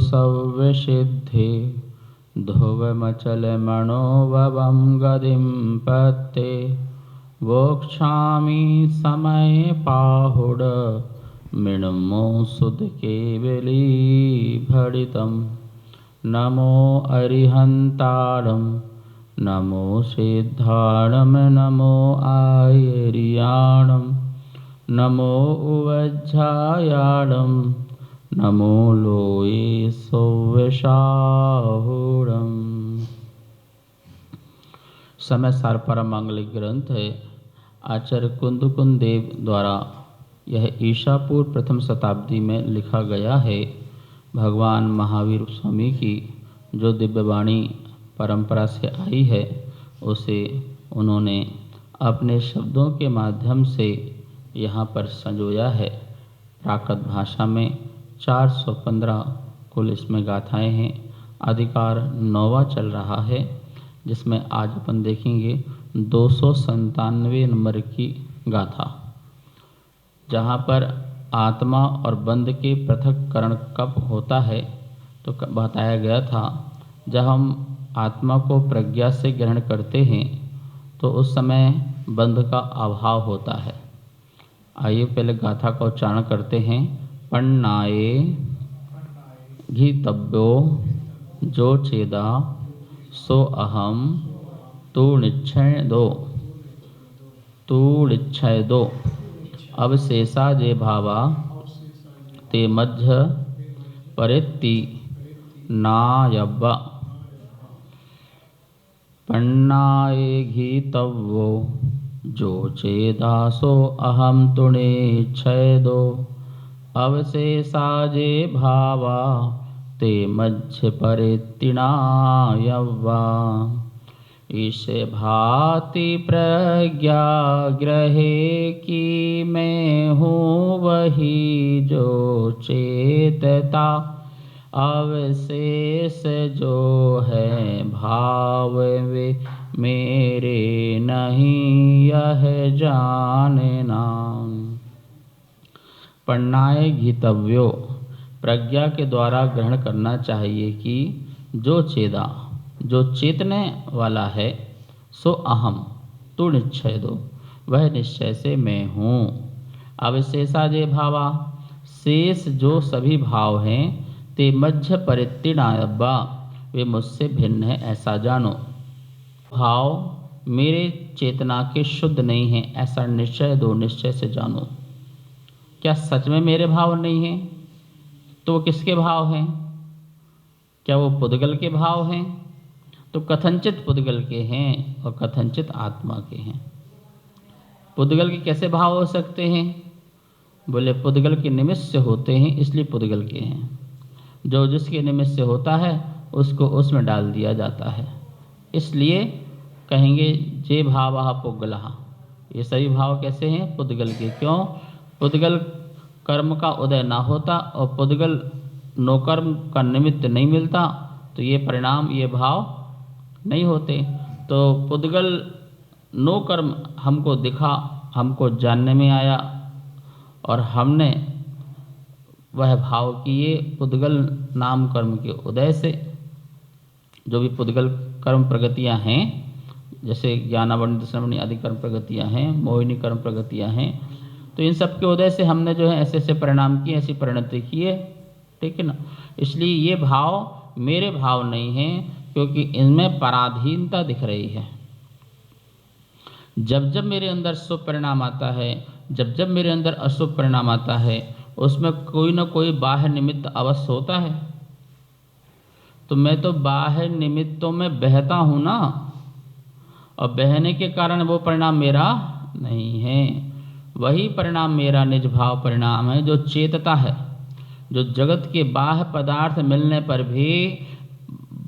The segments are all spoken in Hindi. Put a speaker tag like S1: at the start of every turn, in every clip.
S1: सव्यसिद्धि ध्रुवमचलमणोभवं गतिं पत्ते वोक्षामि समय पाहुड मृण्मो सुधकेवलीभरितं नमो अरिहन्तारं नमो सिद्धारं नमो आयर्याणं नमो उवज्झायाणं नमो लोये सौवशाहुरम। समय सार परम मांगलिक ग्रंथ है। आचार्य कुंदकुंद देव द्वारा यह ईशापूर्व प्रथम शताब्दी में लिखा गया है। भगवान महावीर स्वामी की जो दिव्यवाणी परंपरा से आई है उसे उन्होंने अपने शब्दों के माध्यम से यहाँ पर संजोया है। प्राकृत भाषा में 415 कुल इसमें गाथाएँ हैं। अधिकार 9वां चल रहा है, जिसमें आज अपन देखेंगे 297 नंबर की गाथा, जहाँ पर आत्मा और बंध के पृथक्करण कब होता है तो बताया गया था। जब हम आत्मा को प्रज्ञा से ग्रहण करते हैं तो उस समय बंध का अभाव होता है। आइए पहले गाथा का उच्चारण करते हैं। पन्नाये घितव्यो जो चेदा सो अहम तू निश्चय दो अवशेषा जे भावा ते मध्य परित्ति नायव्वा पन्नाये घितव्यो जो चेदासो अहम तु निश्चयदो अवशेषा जे भावा ते मध्य परित्तिनायव्वा इस भाति प्रज्ञा ग्रहे कि मैं हूँ वही जो चेतता अवशेष जो है भाव वे मेरे नहीं यह जानना। पन्नाय घितव्यो प्रज्ञा के द्वारा ग्रहण करना चाहिए कि जो चेदा जो चेतने वाला है सो अहम तू निश्चय दो वह निश्चय से मैं हूँ। अवशेषा जे भावा शेष जो सभी भाव हैं ते मध्य परित्तिनायव्वा वे मुझसे भिन्न है ऐसा जानो। भाव मेरे चेतना के शुद्ध नहीं हैं ऐसा निश्चय दो निश्चय से जानो। क्या सच में मेरे भाव नहीं हैं तो वो किसके भाव हैं? क्या वो पुद्गल के भाव हैं? तो कथनचित पुद्गल के हैं और कथनचित आत्मा के हैं। पुद्गल के कैसे भाव हो सकते हैं? बोले पुद्गल के निमित्त से होते हैं इसलिए पुद्गल के हैं। जो जिसके निमित्त से होता है उसको उसमें डाल दिया जाता है, इसलिए कहेंगे जे भावः पुद्गलः। ये सभी भाव कैसे हैं? पुद्गल के। क्यों? पुद्गल कर्म का उदय ना होता और पुद्गल नौकर्म का निमित्त नहीं मिलता तो ये परिणाम ये भाव नहीं होते। तो पुद्गल नो कर्म हमको दिखा, हमको जानने में आया और हमने वह भाव किए पुद्गल नाम कर्म के उदय से। जो भी पुद्गल कर्म प्रगतियां हैं जैसे ज्ञानावरण दशरमणि आदि कर्म प्रगतियां हैं, मोहिनी कर्म प्रगतियां हैं, तो इन सब के उदय से हमने जो है ऐसे ऐसे परिणाम किए, ऐसी परिणति की है, ठीक है ना। इसलिए ये भाव मेरे भाव नहीं हैं क्योंकि इनमें पराधीनता दिख रही है। जब जब मेरे अंदर शुभ परिणाम आता है, जब जब मेरे अंदर अशुभ परिणाम आता है, उसमें कोई ना कोई बाह्य निमित्त अवश्य होता है। तो मैं तो बाह्य निमित्तों में बहता हूँ ना, और बहने के कारण वो परिणाम मेरा नहीं है। वही परिणाम मेरा निज भाव परिणाम है जो चेतता है, जो जगत के बाह्य पदार्थ मिलने पर भी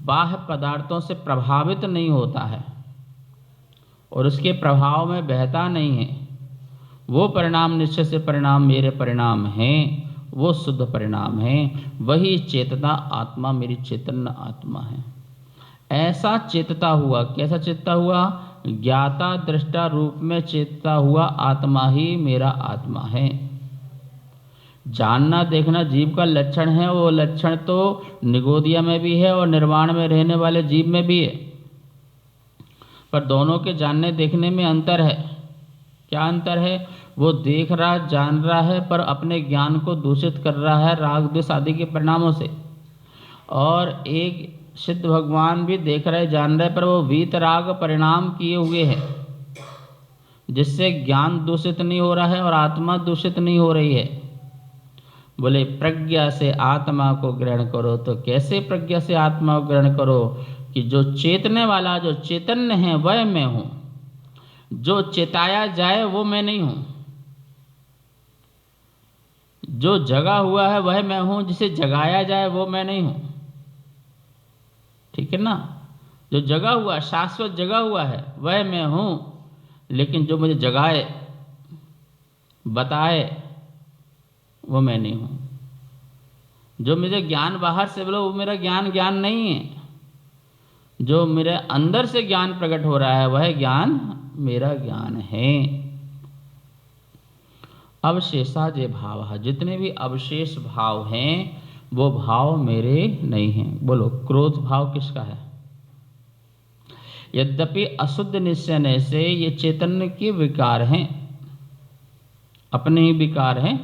S1: बाह्य पदार्थों से प्रभावित नहीं होता है और उसके प्रभाव में बहता नहीं है। वो परिणाम निश्चय से परिणाम मेरे परिणाम हैं, वो शुद्ध परिणाम हैं। वही चेतता आत्मा मेरी चैतन्य आत्मा है। ऐसा चेतता हुआ, कैसा चेतता हुआ? ज्ञाता दृष्टा रूप में चेतता हुआ आत्मा ही मेरा आत्मा है। जानना देखना जीव का लक्षण है, वो लक्षण तो निगोदिया में भी है और निर्वाण में रहने वाले जीव में भी है, पर दोनों के जानने देखने में अंतर है। क्या अंतर है? वो देख रहा जान रहा है पर अपने ज्ञान को दूषित कर रहा है राग द्वेष आदि के परिणामों से, और एक सिद्ध भगवान भी देख रहे जान रहे पर वो वीत राग परिणाम किए हुए है, जिससे ज्ञान दूषित नहीं हो रहा है और आत्मा दूषित नहीं हो रही है। बोले प्रज्ञा से आत्मा को ग्रहण करो। तो कैसे प्रज्ञा से आत्मा को ग्रहण करो? कि जो चेतने वाला, जो चैतन्य है वह मैं हूं, जो चेताया जाए वो मैं नहीं हूं, जो जगा हुआ है वह मैं हूं, जिसे जगाया जाए वो मैं नहीं हूं। ठीक है ना? जो जगा हुआ शाश्वत जगा हुआ है वह मैं हूं, लेकिन जो मुझे जगाए बताए वो मैं नहीं हूं। जो मुझे ज्ञान बाहर से बोलो वो मेरा ज्ञान नहीं है। जो मेरे अंदर से ज्ञान प्रकट हो रहा है वह ज्ञान मेरा ज्ञान है। अवशेषा जे भाव, जितने भी अवशेष भाव हैं वो भाव मेरे नहीं हैं। बोलो क्रोध भाव किसका है? यद्यपि अशुद्ध निश्चय से ये चैतन्य के विकार हैं, अपने ही विकार हैं।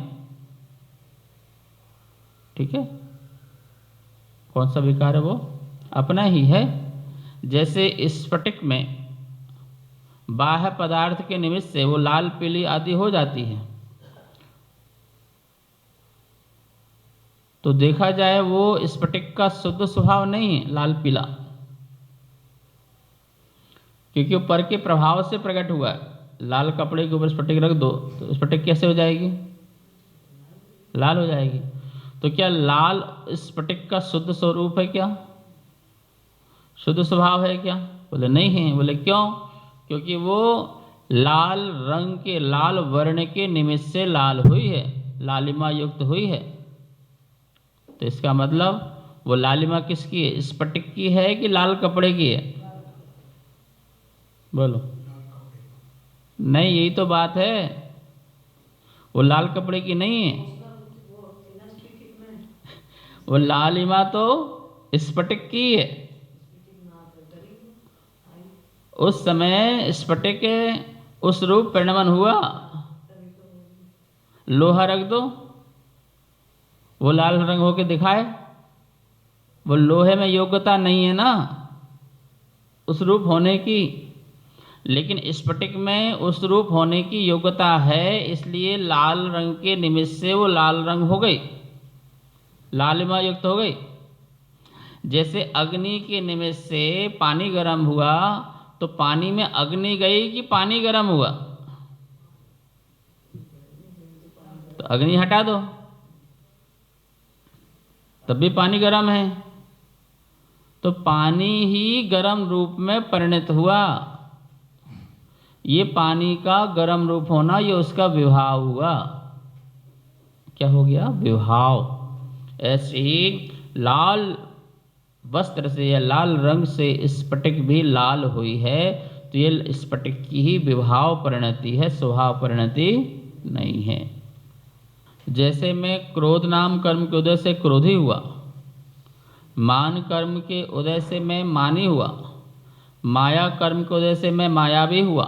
S1: ठीक है? कौन सा विकार है वो? अपना ही है। जैसे स्फटिक में बाह्य पदार्थ के निमित्त से वो लाल पीली आदि हो जाती है, तो देखा जाए वो स्फटिक का शुद्ध स्वभाव नहीं है लाल पीला, क्योंकि वो पर के प्रभाव से प्रकट हुआ है। लाल कपड़े के ऊपर स्फटिक रख दो तो स्फटिक कैसे हो जाएगी? लाल हो जाएगी। तो क्या लाल स्फटिक का शुद्ध स्वरूप है? क्या शुद्ध स्वभाव है क्या? बोले नहीं है। बोले क्यों? क्योंकि वो लाल रंग के, लाल वर्ण के निमित्त से लाल हुई है, लालिमा युक्त हुई है। तो इसका मतलब वो लालिमा किसकी है? स्फटिक की है कि लाल कपड़े की है? बोलो। नहीं, यही तो बात है, वो लाल कपड़े की नहीं है। वो लालिमा तो स्फटिक की है। उस समय स्फटिक उस रूप परिणमन हुआ। लोहा रख दो वो लाल रंग होके दिखाए, वो लोहे में योग्यता नहीं है ना उस रूप होने की, लेकिन स्फटिक में उस रूप होने की योग्यता है, इसलिए लाल रंग के निमित्त से वो लाल रंग हो गई, लालिमा युक्त हो गई। जैसे अग्नि के निमित्त से पानी गर्म हुआ तो पानी में अग्नि गई कि पानी गर्म हुआ? तो अग्नि हटा दो तब भी पानी गर्म है, तो पानी ही गर्म रूप में परिणत हुआ। ये पानी का गर्म रूप होना ये उसका विभाव हुआ। क्या हो गया? विभाव। ऐसे ही लाल वस्त्र से या लाल रंग से स्फटिक भी लाल हुई है, तो ये स्फटिक की ही विभाव परिणति है, स्वभाव परिणति नहीं है। जैसे मैं क्रोध नाम कर्म के उदय से क्रोधी हुआ, मान कर्म के उदय से मैं मानी हुआ, माया कर्म के उदय से मैं मायावी हुआ,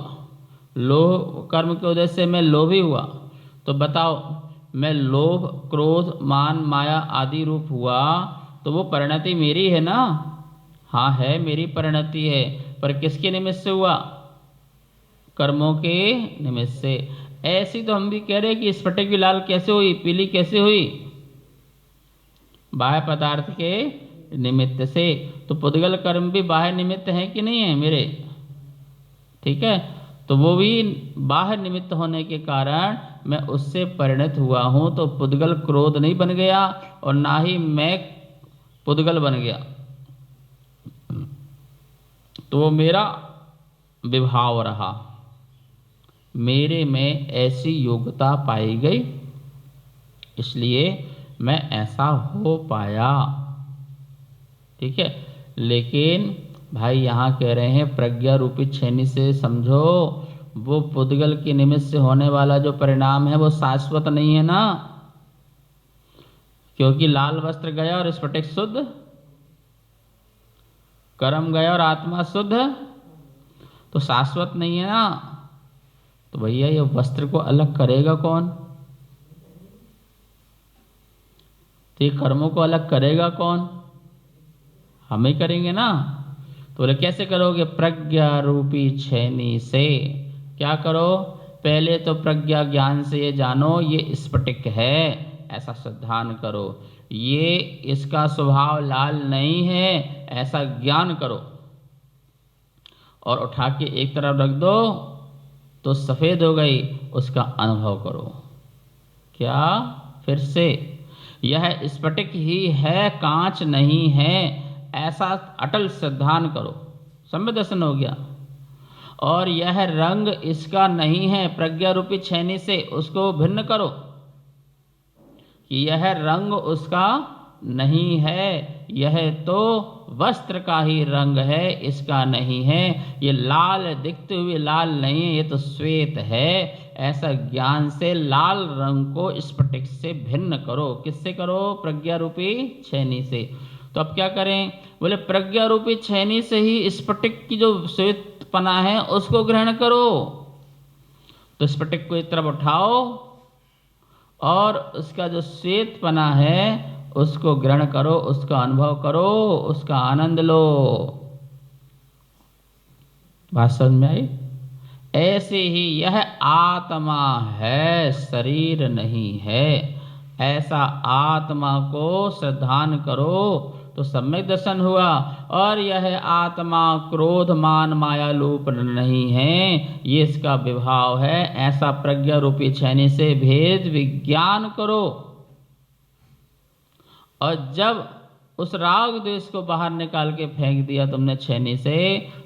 S1: लोभ कर्म के उदय से मैं लोभी हुआ। तो बताओ, मैं लोभ क्रोध मान माया आदि रूप हुआ तो वो परिणति मेरी है ना? हाँ है, मेरी परिणति है, पर किसके निमित्त से हुआ? कर्मों के निमित्त से। ऐसी तो हम भी कह रहे कि स्फटिक भी लाल कैसे हुई, पीली कैसे हुई? बाह्य पदार्थ के निमित्त से। तो पुद्गल कर्म भी बाह्य निमित्त है कि नहीं है मेरे? ठीक है, तो वो भी बाह्य निमित्त होने के कारण मैं उससे परिणत हुआ हूं। तो पुद्गल क्रोध नहीं बन गया और ना ही मैं पुद्गल बन गया, तो वो मेरा विभाव रहा, मेरे में ऐसी योग्यता पाई गई, इसलिए मैं ऐसा हो पाया। ठीक है, लेकिन भाई यहाँ कह रहे हैं प्रज्ञा रूपी छेनी से समझो, वो पुद्गल के निमित्त से होने वाला जो परिणाम है वो शाश्वत नहीं है ना। क्योंकि लाल वस्त्र गया और स्फटिक शुद्ध, कर्म गया और आत्मा शुद्ध, तो शाश्वत नहीं है ना। तो भैया ये वस्त्र को अलग करेगा कौन? तो ये कर्मों को अलग करेगा कौन? हम ही करेंगे ना। तो बोले कैसे करोगे? प्रज्ञा रूपी छेनी से। क्या करो? पहले तो प्रज्ञा ज्ञान से ये जानो ये स्फटिक है, ऐसा श्रद्धान करो। ये इसका स्वभाव लाल नहीं है, ऐसा ज्ञान करो। और उठा के एक तरफ रख दो तो सफेद हो गई, उसका अनुभव करो। क्या? फिर से, यह स्फटिक ही है, कांच नहीं है, ऐसा अटल श्रद्धान करो। सम्यक दर्शन हो गया। और यह रंग इसका नहीं है, प्रज्ञा रूपी छेनी से उसको भिन्न करो कि यह रंग उसका नहीं है, यह तो वस्त्र का ही रंग है, इसका नहीं है। ये लाल दिखते हुए लाल नहीं है, ये तो श्वेत है। ऐसा ज्ञान से लाल रंग को स्फटिक से भिन्न करो। किससे करो? प्रज्ञा रूपी छेनी से। तो अब क्या करें? बोले प्रज्ञा रूपी छेनी से ही स्फटिक की जो श्वेतपना है उसको ग्रहण करो। तो स्फटिक को एक तरफ उठाओ और उसका जो श्वेतपना है उसको ग्रहण करो, उसका अनुभव करो, उसका आनंद लो। बात समझ में आई? ऐसे ही यह आत्मा है, शरीर नहीं है, ऐसा आत्मा को श्रद्धान करो तो सम्यक दर्शन हुआ। और यह आत्मा क्रोध मान माया रूप नहीं है, ये इसका विभाव है, ऐसा प्रज्ञा रूपी छेनी से भेद विज्ञान करो। और जब उस राग द्वेष को बाहर निकाल के फेंक दिया तुमने छेनी से,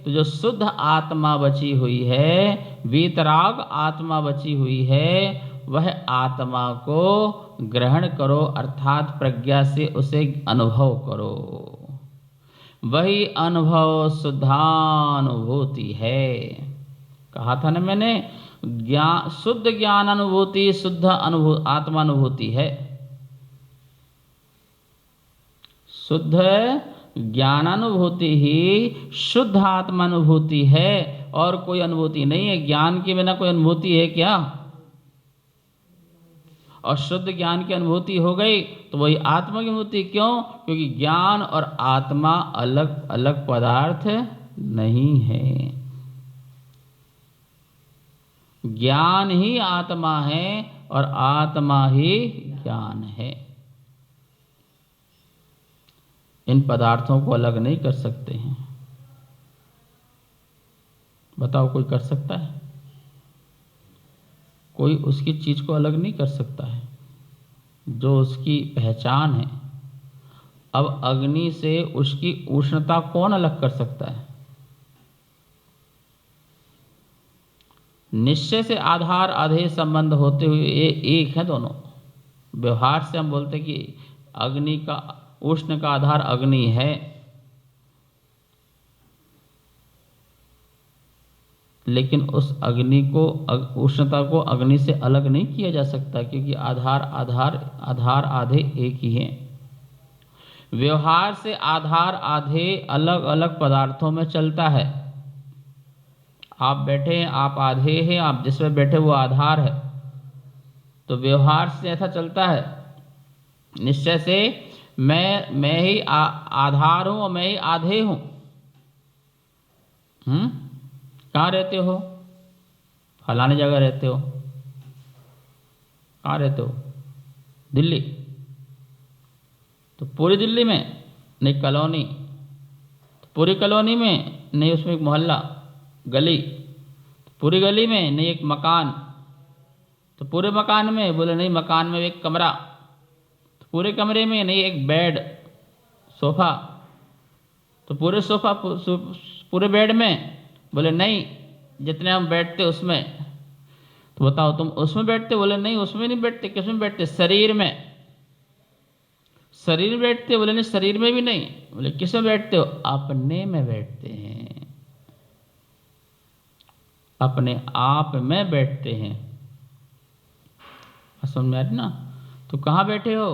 S1: तो जो शुद्ध आत्मा बची हुई है, वीतराग आत्मा बची हुई है, वह आत्मा को ग्रहण करो, अर्थात प्रज्ञा से उसे अनुभव करो। वही अनुभव शुद्धानुभूति है। कहा था ना मैंने, शुद्ध ज्ञान अनुभूति शुद्ध आत्मानुभूति है। शुद्ध ज्ञानानुभूति ही शुद्ध आत्मानुभूति है, और कोई अनुभूति नहीं है। ज्ञान के बिना कोई अनुभूति है क्या? और शुद्ध ज्ञान की अनुभूति हो गई तो वही आत्मा की अनुभूति। क्यों? क्योंकि ज्ञान और आत्मा अलग अलग पदार्थ नहीं है। ज्ञान ही आत्मा है और आत्मा ही ज्ञान है। इन पदार्थों को अलग नहीं कर सकते हैं। बताओ, कोई कर सकता है? कोई उसकी चीज को अलग नहीं कर सकता है जो उसकी पहचान है। अब अग्नि से उसकी उष्णता कौन अलग कर सकता है? निश्चय से आधार आधेय संबंध होते हुए ये एक है दोनों। व्यवहार से हम बोलते कि अग्नि का, उष्ण का आधार अग्नि है, लेकिन उस अग्नि को, उष्णता को अग्नि से अलग नहीं किया जा सकता, क्योंकि आधार आधे एक ही हैं। व्यवहार से आधार आधे अलग अलग पदार्थों में चलता है। आप बैठे हैं, आप आधे हैं, आप जिसमें बैठे वो आधार है। तो व्यवहार से ऐसा चलता है। निश्चय से मैं ही आधार हूं और मैं ही आधे हूं। कहाँ रहते हो? फलानी जगह रहते हो। कहाँ रहते हो? दिल्ली। तो पूरी दिल्ली में नहीं, कॉलोनी। तो पूरी कॉलोनी में नहीं, उसमें एक मोहल्ला, गली। तो पूरी गली में नहीं, एक मकान। तो पूरे मकान में, बोले नहीं, मकान में एक कमरा। तो पूरे कमरे में नहीं, एक बेड, सोफा। तो पूरे सोफा, पूरे बेड में, बोले नहीं, जितने हम बैठते उसमें। तो बताओ, तुम उसमें बैठते? बोले नहीं, उसमें नहीं बैठते। किसमें बैठते? शरीर में। शरीर में बैठते? बोले नहीं, शरीर में भी नहीं। बोले किस में बैठते हो? अपने में बैठते हैं, अपने आप में बैठते हैं। समझ में आ रही ना? तो कहाँ बैठे हो?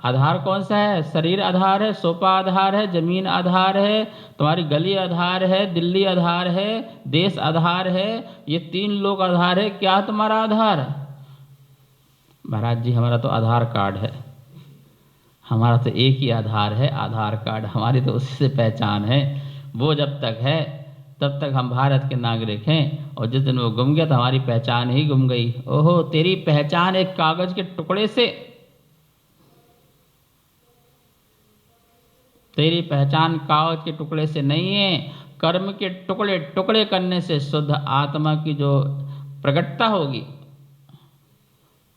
S1: आधार कौन सा है? शरीर आधार है, सोफा आधार है, जमीन आधार है, तुम्हारी गली आधार है, दिल्ली आधार है, देश आधार है, ये 3 लोग आधार है। क्या है तुम्हारा आधार? महाराज जी हमारा तो आधार कार्ड है, हमारा तो एक ही आधार है, आधार कार्ड, हमारी तो उसी से पहचान है। वो जब तक है तब तक हम भारत के नागरिक हैं, और जिस दिन वो गुम गया तो हमारी पहचान ही गुम गई। ओहो, तेरी पहचान एक कागज के टुकड़े से, तेरी पहचान कागज के टुकड़े से नहीं है, कर्म के टुकड़े टुकड़े करने से शुद्ध आत्मा की जो प्रकटता होगी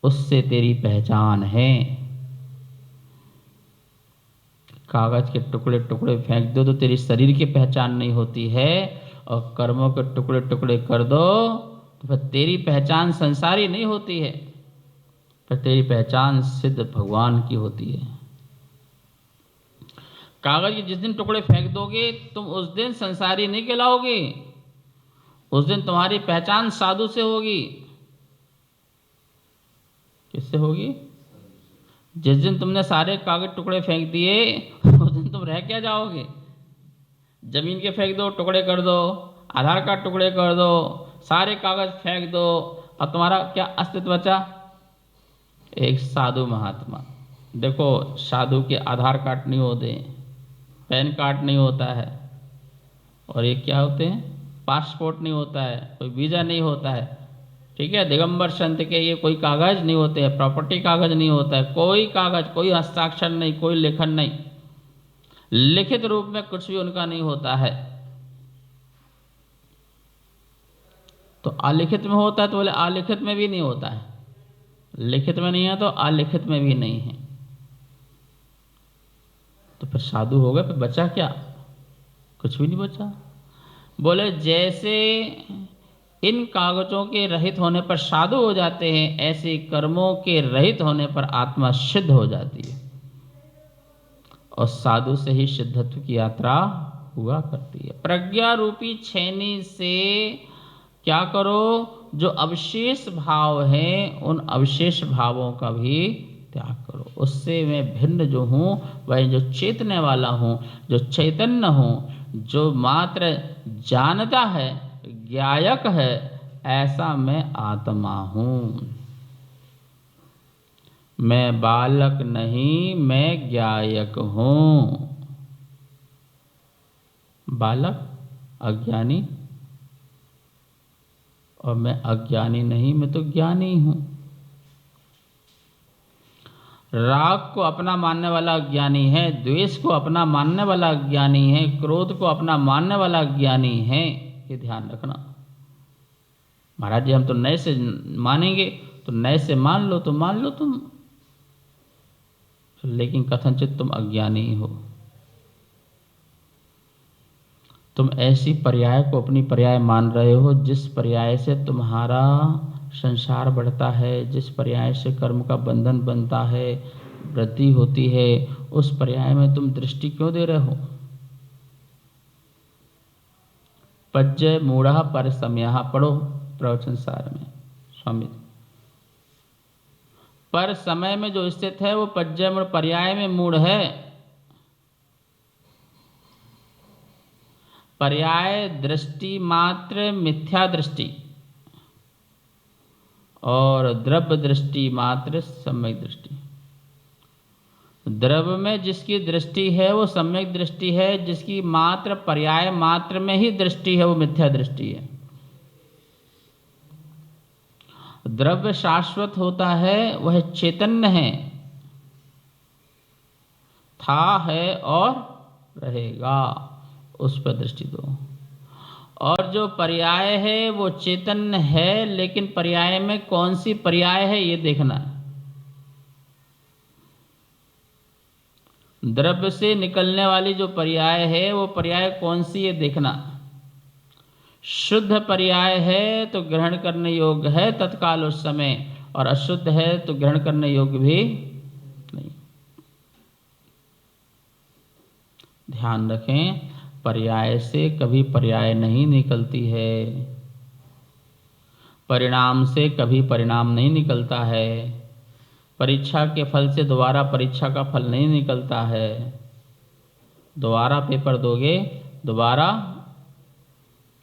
S1: उससे तेरी पहचान है। कागज के टुकड़े टुकड़े फेंक दो तो तेरी शरीर की पहचान नहीं होती है, और कर्मों के टुकड़े टुकड़े कर दो तो फिर तेरी पहचान संसारी नहीं होती है, फिर तेरी पहचान सिद्ध भगवान की होती है। कागज के जिस दिन टुकड़े फेंक दोगे तुम उस दिन संसारी नहीं कहलाओगे, उस दिन तुम्हारी पहचान साधु से होगी। किससे होगी? जिस दिन तुमने सारे कागज टुकड़े फेंक दिए उस दिन तुम रह क्या जाओगे? जमीन के फेंक दो, टुकड़े कर दो, आधार कार्ड टुकड़े कर दो, सारे कागज फेंक दो, अब तुम्हारा क्या अस्तित्व बचा? एक साधु महात्मा। देखो, साधु के आधार कार्ड नहीं होते, पैन कार्ड नहीं होता है, और ये क्या होते हैं? पासपोर्ट नहीं होता है, कोई वीज़ा नहीं होता है, ठीक है। दिगंबर संत के ये कोई कागज नहीं होते हैं, प्रॉपर्टी कागज नहीं होता है, कोई कागज, कोई हस्ताक्षर नहीं, कोई लेखन नहीं, लिखित रूप में कुछ भी उनका नहीं होता है। तो अलिखित में होता है तो बोले अलिखित में भी नहीं होता है, लिखित में नहीं है तो अलिखित में भी नहीं है। तो फिर साधु हो गए, फिर बचा क्या? कुछ भी नहीं बचा। बोले जैसे इन कागजों के रहित होने पर साधु हो जाते हैं, ऐसे कर्मों के रहित होने पर आत्मा सिद्ध हो जाती है, और साधु से ही सिद्धत्व की यात्रा हुआ करती है। प्रज्ञा रूपी छेनी से क्या करो? जो अवशेष भाव हैं उन अवशेष भावों का भी त्याग करो। उससे मैं भिन्न जो हूँ वह जो चेतने वाला हूँ, जो चैतन्य हूँ, जो मात्र जानता है, ज्ञायक है, ऐसा मैं आत्मा हूँ। मैं बालक नहीं, मैं ज्ञायक हूँ। बालक अज्ञानी, और मैं अज्ञानी नहीं, मैं तो ज्ञानी हूँ। राग को अपना मानने वाला ज्ञानी है, द्वेष को अपना मानने वाला ज्ञानी है, क्रोध को अपना मानने वाला ज्ञानी है। ये ध्यान रखना। महाराज जी हम तो नए से मानेंगे, तो नए से मान लो, तो मान लो तुम, लेकिन कथनचित तुम अज्ञानी हो। तुम ऐसी पर्याय को अपनी पर्याय मान रहे हो जिस पर्याय से तुम्हारा संसार बढ़ता है, जिस पर्याय से कर्म का बंधन बनता है, वृद्धि होती है, उस पर्याय में तुम दृष्टि क्यों दे रहे हो? पज्य मूढ़ा पर समयः, पढ़ो प्रवचन सार में स्वामी। पर समय में जो स्थित है वो पज्य मूढ़ पर्याय में मूढ़ है। पर्याय दृष्टि मात्र मिथ्या दृष्टि, और द्रव्य दृष्टि मात्र सम्यक दृष्टि। द्रव्य में जिसकी दृष्टि है वो सम्यक दृष्टि है, जिसकी मात्र पर्याय मात्र में ही दृष्टि है वो मिथ्या दृष्टि है। द्रव्य शाश्वत होता है, वह चैतन्य है, था, है और रहेगा, उस पर दृष्टि दो। और जो पर्याय है वो चैतन्य है, लेकिन पर्याय में कौन सी पर्याय है ये देखना। द्रव्य से निकलने वाली जो पर्याय है वो पर्याय कौन सी ये देखना। शुद्ध पर्याय है तो ग्रहण करने योग्य है तत्काल उस समय, और अशुद्ध है तो ग्रहण करने योग्य भी नहीं। ध्यान रखें, पर्याय से कभी पर्याय नहीं निकलती है, परिणाम से कभी परिणाम नहीं निकलता है। परीक्षा के फल से दोबारा परीक्षा का फल नहीं निकलता है। दोबारा पेपर दोगे, दोबारा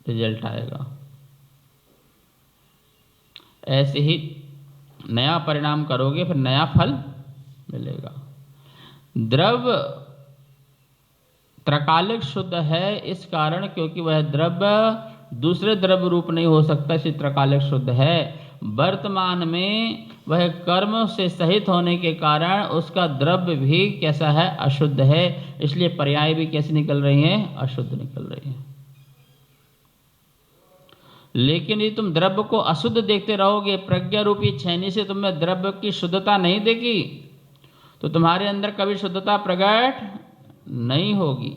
S1: रिजल्ट आएगा। ऐसे ही नया परिणाम करोगे, फिर नया फल मिलेगा। द्रव्य त्रकालिक शुद्ध है इस कारण क्योंकि वह द्रव्य दूसरे द्रव्य रूप नहीं हो सकता, इसलिए त्रकालिक शुद्ध है। वर्तमान में वह कर्म से सहित होने के कारण उसका द्रव्य भी कैसा है, अशुद्ध है, इसलिए पर्याय भी कैसी निकल रही हैं, अशुद्ध निकल रही हैं। लेकिन यदि तुम द्रव्य को अशुद्ध देखते रहोगे, प्रज्ञा रूपी छेनी से तुम्हें द्रव्य की शुद्धता नहीं देखी, तो तुम्हारे अंदर कभी शुद्धता प्रकट नहीं होगी,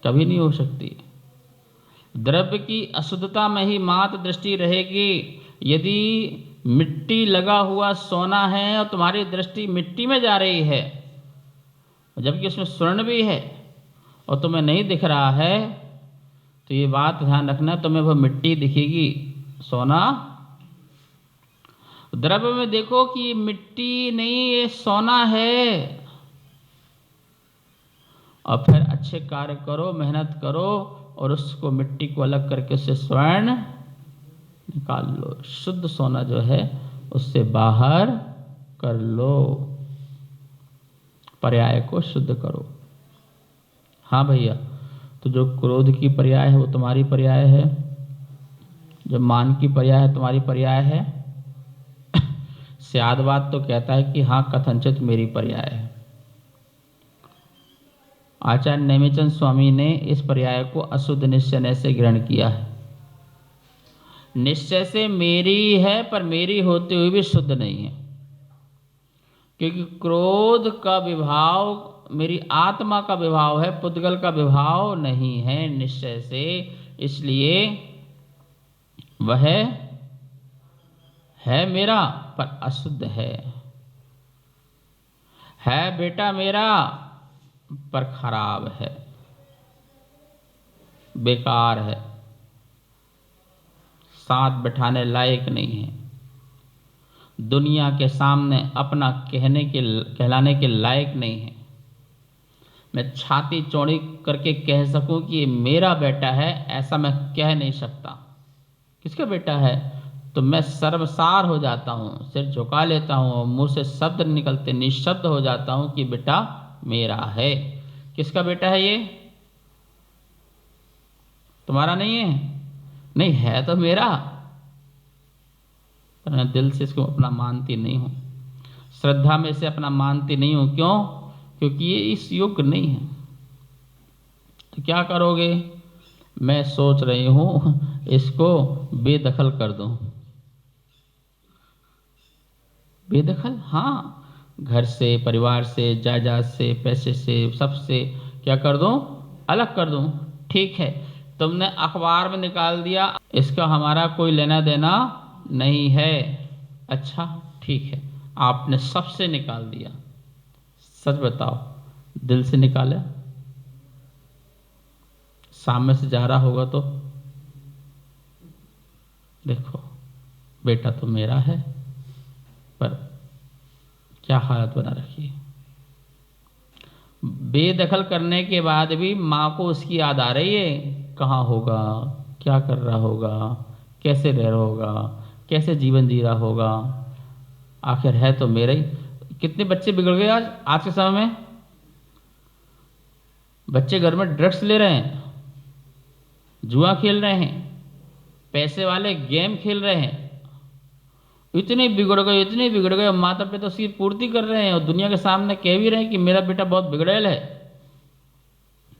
S1: कभी नहीं हो सकती। द्रव्य की अशुद्धता में ही मात्र दृष्टि रहेगी। यदि मिट्टी लगा हुआ सोना है और तुम्हारी दृष्टि मिट्टी में जा रही है, जबकि उसमें स्वर्ण भी है और तुम्हें नहीं दिख रहा है, तो ये बात ध्यान रखना, तुम्हें वह मिट्टी दिखेगी, सोना। द्रव्य में देखो कि ये मिट्टी नहीं, ये सोना है, और फिर अच्छे कार्य करो, मेहनत करो और उसको मिट्टी को अलग करके उससे स्वर्ण निकाल लो, शुद्ध सोना जो है उससे बाहर कर लो, पर्याय को शुद्ध करो। हाँ भैया, तो जो क्रोध की पर्याय है वो तुम्हारी पर्याय है, जो मान की पर्याय है तुम्हारी पर्याय है। स्यादवाद तो कहता है कि हाँ कथनचित मेरी पर्याय है। आचार्य नेमिचंद स्वामी ने इस पर्याय को अशुद्ध निश्चय से ग्रहण किया है। निश्चय से मेरी है, पर मेरी होते हुए भी शुद्ध नहीं है, क्योंकि क्रोध का विभाव मेरी आत्मा का विभाव है, पुद्गल का विभाव नहीं है निश्चय से, इसलिए वह है मेरा पर अशुद्ध है बेटा मेरा पर खराब है, बेकार है, साथ बैठाने लायक नहीं है, दुनिया के सामने अपना कहलाने के लायक नहीं है। मैं छाती चौड़ी करके कह सकूं कि ये मेरा बेटा है, ऐसा मैं कह नहीं सकता। किसका बेटा है? तो मैं सर्वसार हो जाता हूँ, सिर झुका लेता हूँ, मुंह से शब्द निकलते निशब्द हो जाता हूँ कि बेटा मेरा है। किसका बेटा है ये? तुम्हारा नहीं है? नहीं है तो मेरा, पर मैं दिल से इसको अपना मानती नहीं हूँ, श्रद्धा में से अपना मानती नहीं हूँ। क्यों? क्योंकि ये इस योग्य नहीं है। तो क्या करोगे? मैं सोच रही हूँ इसको बेदखल कर दूँ। बेदखल? हाँ, घर से, परिवार से, जायदाद से, पैसे से, सबसे क्या कर दूँ? अलग कर दूँ। ठीक है, तुमने अखबार में निकाल दिया, इसका हमारा कोई लेना देना नहीं है। अच्छा ठीक है, आपने सबसे निकाल दिया, सच बताओ दिल से निकाला? सामने से जा रहा होगा तो देखो बेटा तो मेरा है, पर क्या हालत बना रखी है। बेदखल करने के बाद भी माँ को उसकी याद आ रही है, कहाँ होगा, क्या कर रहा होगा, कैसे रह रहा होगा, कैसे जीवन जी रहा होगा, आखिर है तो मेरा ही। कितने बच्चे बिगड़ गए आज के समय में। बच्चे घर में ड्रग्स ले रहे हैं, जुआ खेल रहे हैं, पैसे वाले गेम खेल रहे हैं, इतने बिगड़ गए, माता पिता उसकी पूर्ति कर रहे हैं और दुनिया के सामने कह भी रहे हैं कि मेरा बेटा बहुत बिगड़ेल है,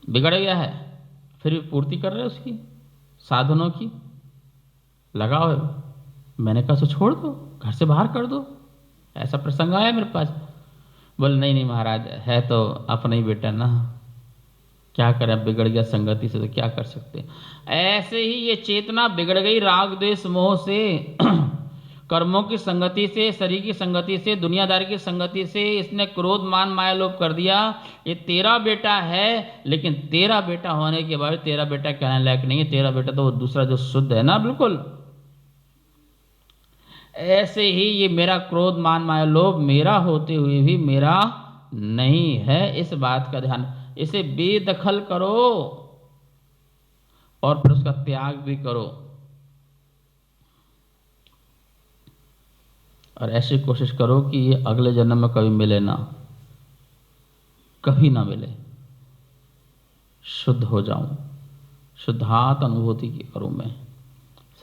S1: बिगड़ गया है, फिर भी पूर्ति कर रहे हैं उसकी, साधनों की लगाओ। मैंने कहा तो छोड़ दो, घर से बाहर कर दो। ऐसा प्रसंग आया मेरे पास। बोले नहीं महाराज, है तो अपना ही बेटा ना, क्या करें, बिगड़ गया संगति से तो क्या कर सकते। ऐसे ही ये चेतना बिगड़ गई राग द्वेष मोह से, कर्मों की संगति से, शरीर की संगति से, दुनियादारी की संगति से, इसने क्रोध मान माया लोभ कर दिया। ये तेरा बेटा है, लेकिन तेरा बेटा होने के बाद तेरा बेटा कहने लायक नहीं है। तेरा बेटा तो वो दूसरा जो शुद्ध है ना, बिल्कुल ऐसे ही ये मेरा क्रोध मान माया लोभ मेरा होते हुए भी मेरा नहीं है, इस बात का ध्यान, इसे बेदखल करो और फिर उसका त्याग भी करो। और ऐसी कोशिश करो कि ये अगले जन्म में कभी मिले ना, कभी ना मिले, शुद्ध हो जाऊं, शुद्धात अनुभूति की करूं मैं।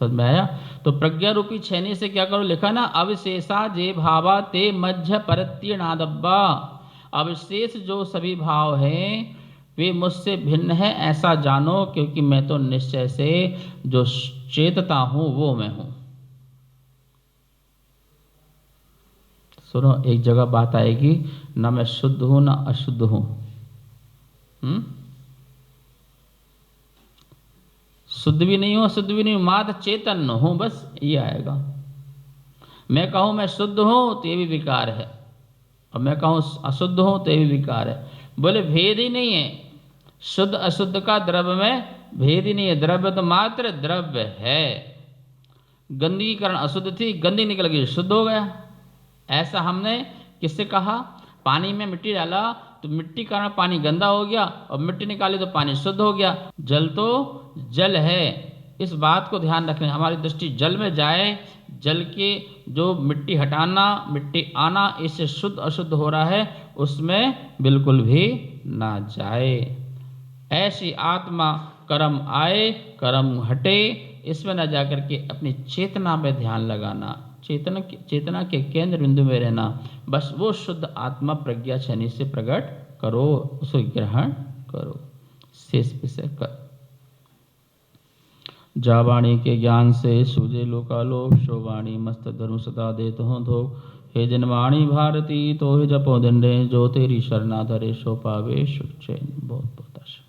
S1: समझ में आया? तो प्रज्ञा रूपी छेनी से क्या करो, लिखा ना, अविशेषा जे भावा ते मध्य परत्यनादब्बा। अविशेष जो सभी भाव हैं वे मुझसे भिन्न है ऐसा जानो, क्योंकि मैं तो निश्चय से जो चेतता हूं वो मैं हूं। सुनो, एक जगह बात आएगी, ना मैं शुद्ध हूं ना अशुद्ध हूं। शुद्ध भी नहीं हूं अशुद्ध भी नहीं हूं, मात्र चेतन हूं, बस ये आएगा। मैं कहूं मैं शुद्ध हूं तो ये भी विकार है, और मैं कहूं अशुद्ध हूं तो ये भी विकार है। बोले भेद ही नहीं है, शुद्ध अशुद्ध का द्रव्य में भेद ही नहीं है, द्रव्य तो मात्र द्रव्य है। गंदगी के कारण अशुद्ध थी, गंदी निकल गई शुद्ध हो गया। ऐसा हमने किससे कहा? पानी में मिट्टी डाला तो मिट्टी के कारण पानी गंदा हो गया, और मिट्टी निकाली तो पानी शुद्ध हो गया। जल तो जल है, इस बात को ध्यान रखना, हमारी दृष्टि जल में जाए, जल के जो मिट्टी हटाना मिट्टी आना इससे शुद्ध अशुद्ध हो रहा है उसमें बिल्कुल भी ना जाए। ऐसी आत्मा कर्म आए कर्म हटे, इसमें न जाकर के अपनी चेतना में ध्यान लगाना, चेतना के केंद्र बिंदु में रहना, बस वो शुद्ध आत्मा प्रज्ञा छनि से प्रकट करो, उसे ग्रहण करो, शेष विषय कर। जा वाणी के ज्ञान से सूझे लोकालोक, शो वाणी मस्त धर्म सदा देत हो धो। हे जनवाणी भारती तो हे जपो दिन रे, जो तेरी शरणा धरे सो पावे सुख चैन। बहुत बहुत आशा।